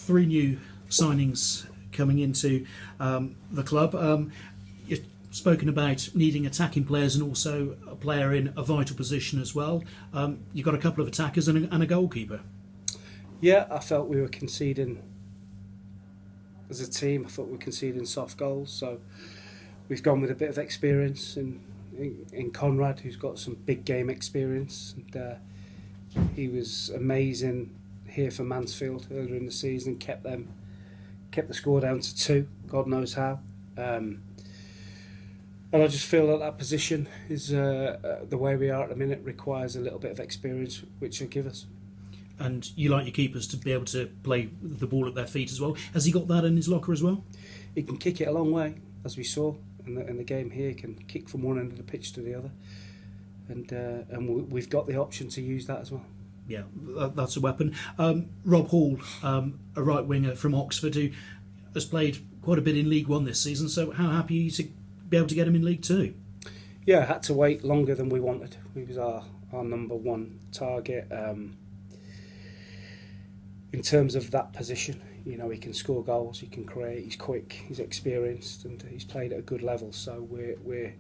three new signings coming into the club. You've spoken about needing attacking players and also a player in a vital position as well. You've got a couple of attackers and a goalkeeper. Yeah, I felt we were conceding, as a team, I thought we were conceding soft goals. So we've gone with a bit of experience in Conrad, who's got some big game experience. And he was amazing here for Mansfield earlier in the season, kept the score down to 2, God knows how. And I just feel that position is the way we are at the minute requires a little bit of experience, which he'll give us. And you like your keepers to be able to play the ball at their feet as well. Has he got that in his locker as well? He can kick it a long way, as we saw in the game here. He can kick from one end of the pitch to the other, and we've got the option to use that as well. Yeah, that's a weapon. Rob Hall, a right winger from Oxford, who has played quite a bit in League One this season. So how happy are you to be able to get him in League Two? Yeah, I had to wait longer than we wanted. He was our number one target. In terms of that position, you know, he can score goals, he can create, he's quick, he's experienced, and he's played at a good level. So we're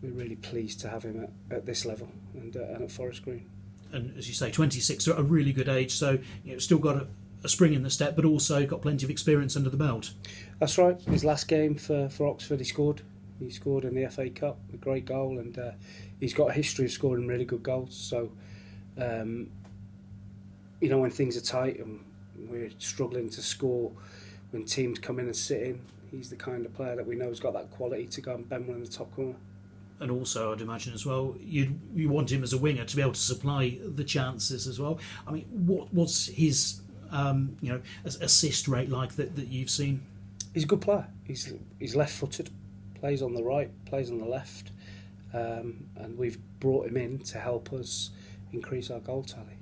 really pleased to have him at this level and at Forest Green. And as you say, 26, at a really good age. So still got a spring in the step, but also got plenty of experience under the belt. That's right. His last game for Oxford, he scored. He scored in the FA Cup, a great goal, and he's got a history of scoring really good goals. So. When things are tight and we're struggling to score, when teams come in and sit in, he's the kind of player that we know has got that quality to go and bend one in the top corner. And also, I'd imagine as well, you want him as a winger to be able to supply the chances as well. I mean, what's his assist rate like that you've seen? He's a good player. He's left-footed, plays on the right, plays on the left, and we've brought him in to help us increase our goal tally.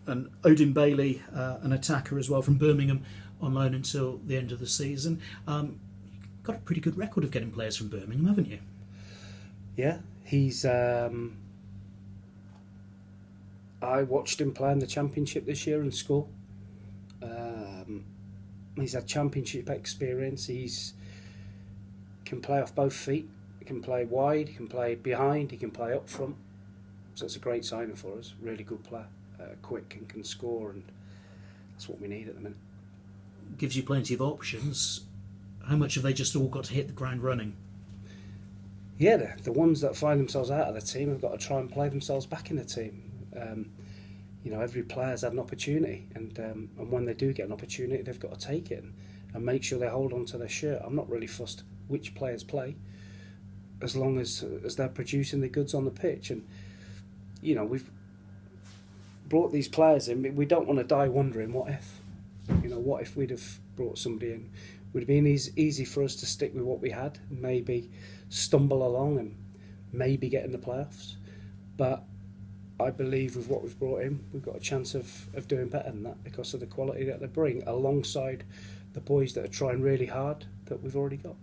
And Odin Bailey, an attacker as well from Birmingham, on loan until the end of the season. You've got a pretty good record of getting players from Birmingham, haven't you? Yeah, he's. I watched him play in the Championship this year and score. He's had Championship experience. He's can play off both feet. He can play wide. He can play behind. He can play up front. So it's a great signing for us. Really good player. Quick and can score, and that's what we need at the minute. Gives you plenty of options. How much have they just all got to hit the ground running? Yeah, the ones that find themselves out of the team have got to try and play themselves back in the team. Every player's had an opportunity, and when they do get an opportunity, they've got to take it and make sure they hold on to their shirt. I'm not really fussed which players play, as long as they're producing the goods on the pitch. And we've brought these players in. We don't want to die wondering what if we'd have brought somebody in. Would have been easy for us to stick with what we had and maybe stumble along and maybe get in the playoffs. But I believe with what we've brought in, we've got a chance of doing better than that because of the quality that they bring alongside the boys that are trying really hard that we've already got.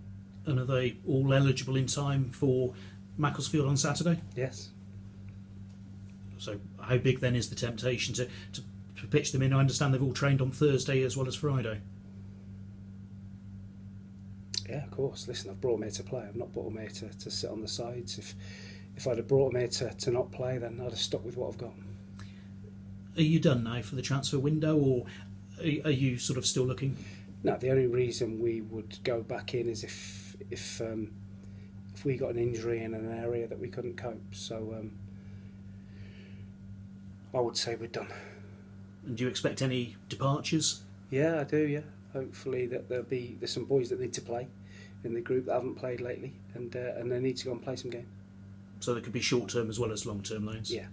And are they all eligible in time for Macclesfield on Saturday? Yes. So how big then is the temptation to pitch them in? I understand they've all trained on Thursday as well as Friday. Yeah, of course. Listen, I've brought them here to play. I've not brought them here to sit on the sides. If I'd have brought them here to not play, then I'd have stuck with what I've got. Are you done now for the transfer window, or are you sort of still looking? No, the only reason we would go back in is if we got an injury in an area that we couldn't cope. So I would say we're done. And do you expect any departures? Yeah, I do, yeah. Hopefully that there's some boys that need to play in the group that haven't played lately, and they need to go and play some game. So there could be short-term as well as long-term loans? Yeah.